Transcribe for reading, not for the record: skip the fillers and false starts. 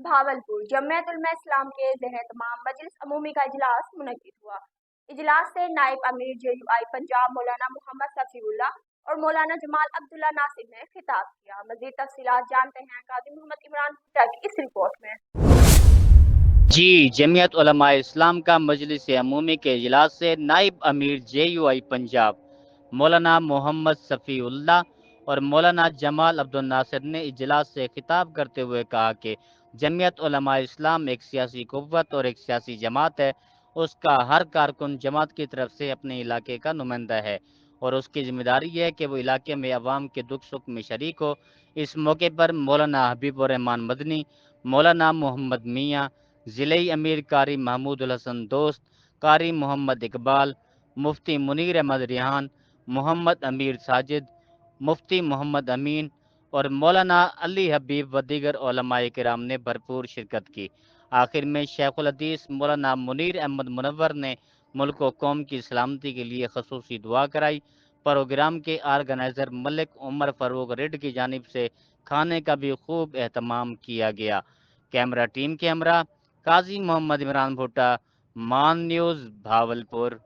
भावलपुर जमियत उलमा इस्लाम के ज़ेर-एहतमाम मजलिस अमूमी का इजलास मुनक्किद हुआ। इजलास से नायब अमीर JUI पंजाब मौलाना मोहम्मद सफ़ीउल्लाह और मौलाना जमाल अब्दुल्ला नासिर ने खिताब किया। मज़ीद तफसीलात जानते हैं काजी मोहम्मद इमरान भुट्टा की इस रिपोर्ट में। जी, जमियत उलमा इस्लाम का मजलिस अमूमी के इजलास से नाइब अमीर JUI पंजाब मौलाना मोहम्मद सफ़ीउल्लाह और मौलाना जमाल अब्दुल नासिर ने इजलास से खिताब करते हुए कहा कि जमियत उलमा इस्लाम एक सियासी कुव्वत और एक सियासी जमात है। उसका हर कारकुन जमात की तरफ से अपने इलाके का नुमाइंदा है और उसकी जिम्मेदारी है कि वो इलाके में अवाम के दुख सुख में शरीक हो। इस मौके पर मौलाना हबीबुर रहमान मदनी, मौलाना मोहम्मद मियाँ, ज़िले अमीर कारी महमूद उल हसन दोस्त, कारी मोहम्मद इकबाल, मुफ्ती मुनीर अहमद रिहान, मोहम्मद अमीर साजिद, मुफ्ती मोहम्मद अमीन और मौलाना अली हबीब व दीगर उलमाए किराम ने भरपूर शिरकत की। आखिर में शेखुल हदीस मौलाना मुनीर अहमद मुनव्वर ने मुल्क व कौम की सलामती के लिए खसूसी दुआ कराई। प्रोग्राम के आर्गेनाइज़र मलिक उमर फ़ारूक रिड की जानिब से खाने का भी खूब एहतमाम किया गया। कैमरा टीम के हमरा काजी मोहम्मद इमरान भुट्टा, मान न्यूज़, भावलपुर।